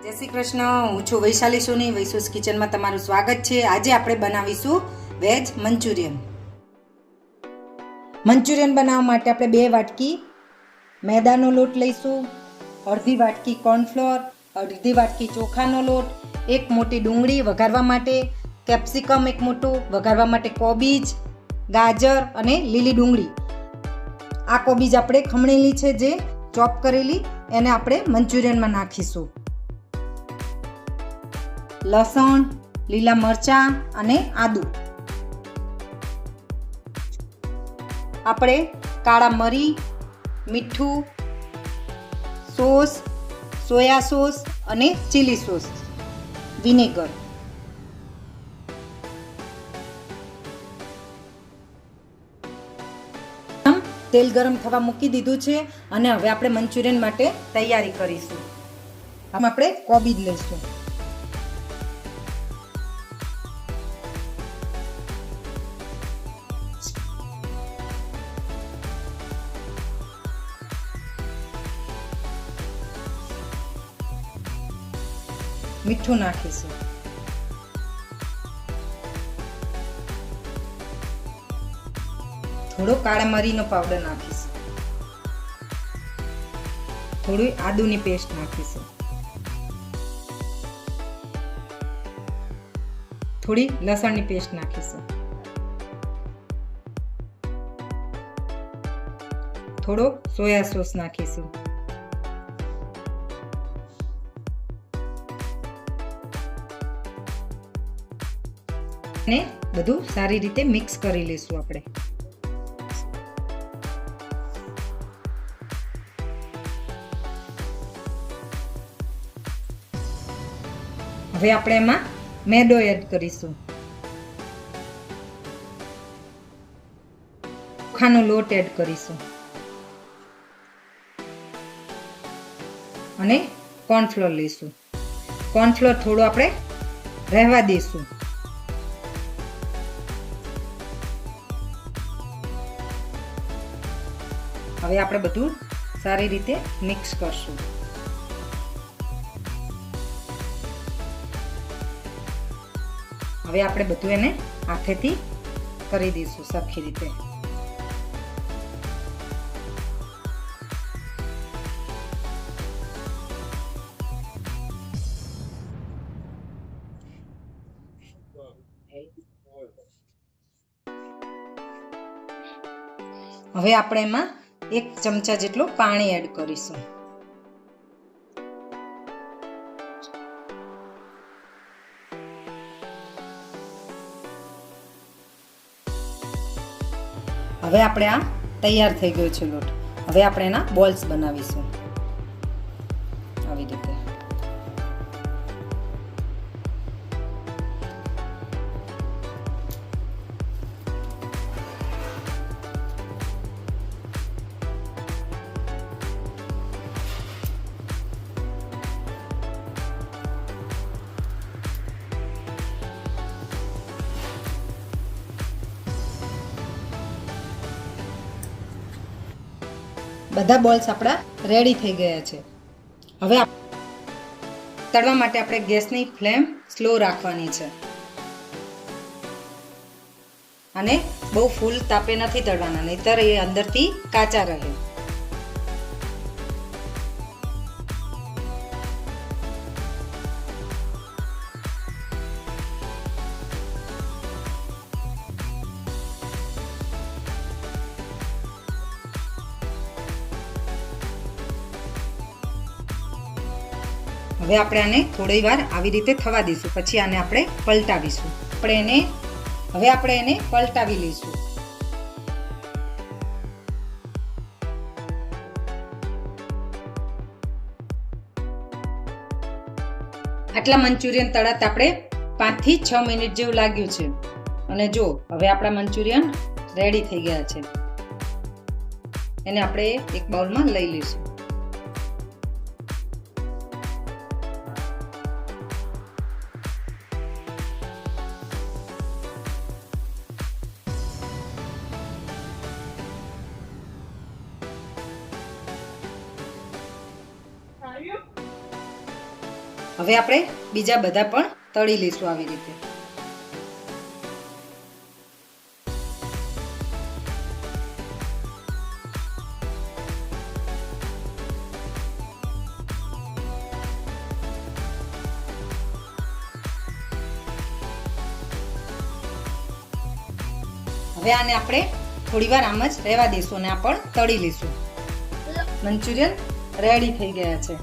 જય શ્રી કૃષ્ણ. હું છું વૈશાલી સોની. વૈશુસ કિચનમાં તમારું સ્વાગત છે. આજે આપણે બનાવીશું વેજ મંચુરિયન. મંચુરિયન બનાવવા માટે આપણે 2 વાટકી મેદાનો લોટ લઈશું, અડધી વાટકી કોર્નફ્લોર, અડધી વાટકી ચોખાનો લોટ, 1 મોટી ડુંગળી વઘારવા માટે, કેપ્સિકમ 1 મોટું વઘારવા માટે, કોબીજ, ગાજર અને લીલી ડુંગળી. આ કોબીજ આપણે ખમણેલી છે, જે ચોપ કરેલી, એને આપણે મંચુરિયનમાં નાખીશું. લસણ, લીલા મરચાં અને આદુ. આપણે કાળા મરી, મીઠું, સોસ, સોયા સોસ અને ચીલી સોસ, વિનેગર. તેલ ગરમ થવા મૂકી દીધું છે અને હવે આપણે મંચુરિયન માટે તૈયારી કરીશું. આમાં આપણે કોબીજ લઈશું. મીઠું નાખીશું. થોડો કાળા મરીનો પાવડર નાખીશું. થોડી આદુની પેસ્ટ નાખીશું. થોડી લસણની પેસ્ટ નાખીશું. થોડો સોયા સોસ નાખીશું. ને બધું સારી રીતે મિક્સ કરી લઈશું આપણે. હવે આપણે એમાં મેદો એડ કરીશું. ચોખાનો લોટ એડ કરીશું અને કોર્નફ્લોર લઈશું. કોર્નફ્લોર થોડું આપણે રહેવા દઈશું. હવે આપણે બધું સારી રીતે મિક્સ કરશું. હવે આપણે બધું એને હાથેથી કરી દઈશું સરખી રીતે. હવે આપણે એમાં 1 ચમચા જેટલું પાણી એડ કરીશું. હવે આપણે આ તૈયાર થઈ ગયો છે લોટ. હવે આપણે એના બોલ્સ બનાવીશું આવી રીતે. બધા બોલ્સ આપણા રેડી થઈ ગયા છે. હવે તળવા માટે આપણે ગેસની ફ્લેમ સ્લો રાખવાની છે અને બહુ ફૂલ તાપે નથી તળવાના, નહીતર એ અંદરથી કાચા રહે. હવે આપણે આને થોડી વાર આવી રીતે થવા દઈશું, પછી આને આપણે પલટાવીશું. હવે આપણે એને પલટાવી લઈશું. આટલા મંચુરિયન તળાત આપણે 5 થી 6 મિનિટ જેવું લાગ્યું છે. અને જો હવે આપણા મંચુરિયન રેડી થઈ ગયા છે. એને આપણે એક બાઉલમાં લઈ લઈશું. હવે આપણે બીજા બધા પણ તળી લઈશું આવી રીતે. હવે આને આપણે થોડી વાર આમ જ રહેવા દઈશું અને આ પણ તળી લઈશું. મંચુરિયન રેડી થઈ ગયા છે.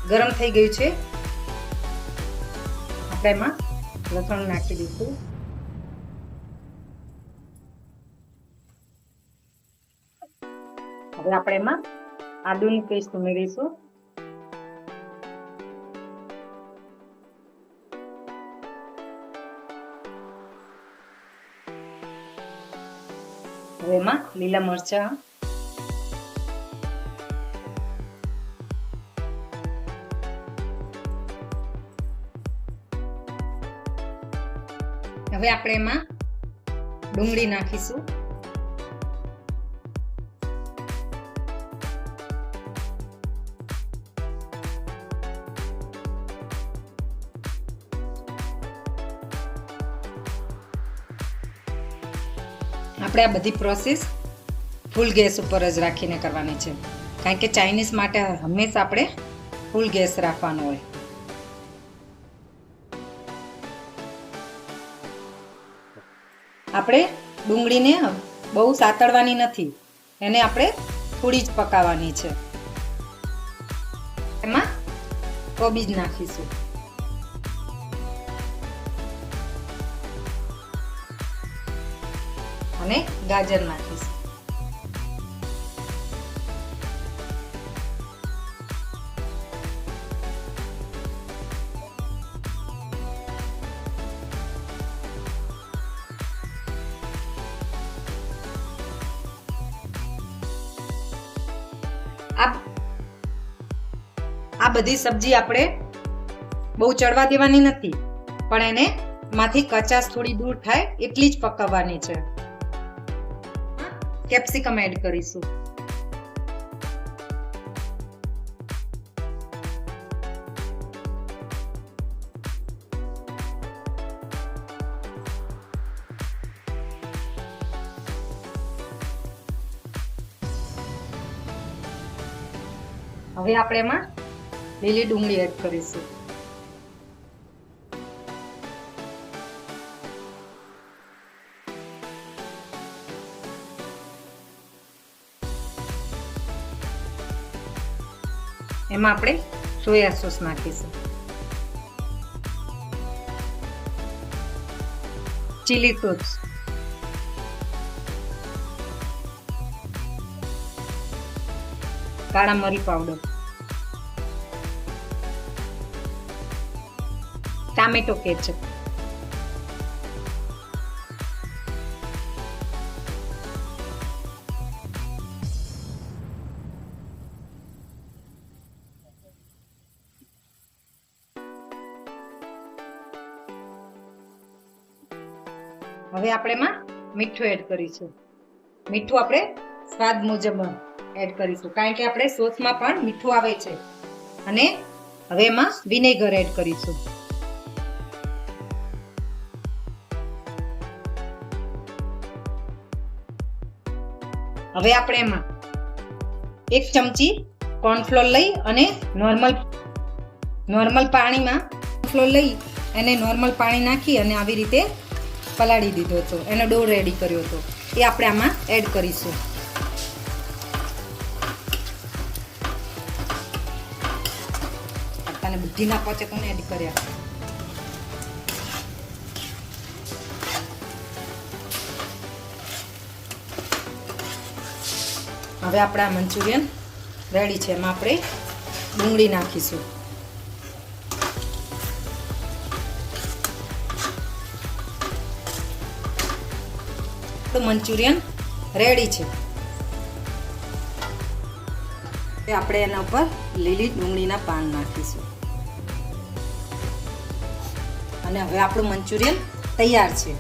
ગરમ થઈ ગયું છે. આપણે એમાં લસણ નાખી દઈશું. હવે આપણે એમાં આદુની પેસ્ટ ઉમેરીશું. હવે એમાં લીલા મરચાં, હવે આપણે એમાં ડુંગળી નાખીશું. આપણે આ બધી પ્રોસેસ ફૂલ ગેસ ઉપર જ રાખીને કરવાની છે, કારણ કે ચાઇનીઝ માટે હંમેશા આપણે ફૂલ ગેસ રાખવાનો હોય. આપણે ડુંગળીને બહુ સાતળવાની નથી, એને આપણે થોડી જ પકાવવાની છે. એમાં કોબીજ નાખીશું. અને ગાજર નાખીશું. આ બધી સબ્જી આપણે બહુ ચડવા દેવાની નથી, પણ એને માંથી કચાશ થોડી દૂર થાય એટલી જ પકાવવાની છે. કેપ્સિકમ એડ કરીશું. હવે આપણે એમાં લીલી ડુંગળી એડ કરીશું. એમાં આપણે સોયા સોસ નાખીશું. ચીલી સોસ, કાળા મરી પાવડર, ટામેટો કેચઅપ, હવે આપણે એમાં મીઠું એડ કરીશું. મીઠું આપણે સ્વાદ મુજબ એડ કરીશું, કારણ કે આપણે સોસમાં પણ મીઠું આવે છે. અને હવે એમાં વિનેગર એડ કરીશું. હવે આપણે એમાં 1 ચમચી કોર્નફ્લોર લઈ અને નોર્મલ પાણીમાં કોર્નફ્લોર લઈ અને નોર્મલ પાણી નાખી અને આવી રીતે પલાળી દીધો હતો, એનો ડો રેડી કર્યો હતો, એ આપણે આમાં એડ કરીશું. અને બુદ્ધિ ના પહોંચે તો એડ કર્યા. હવે આપણા મંચુરિયન રેડી છે. એમાં આપણે ડુંગળી નાખીશું. તો મંચુરિયન રેડી છે. આપણે એના ઉપર લીલી ડુંગળીના પાન નાખીશું અને હવે આપણું મંચુરિયન તૈયાર છે.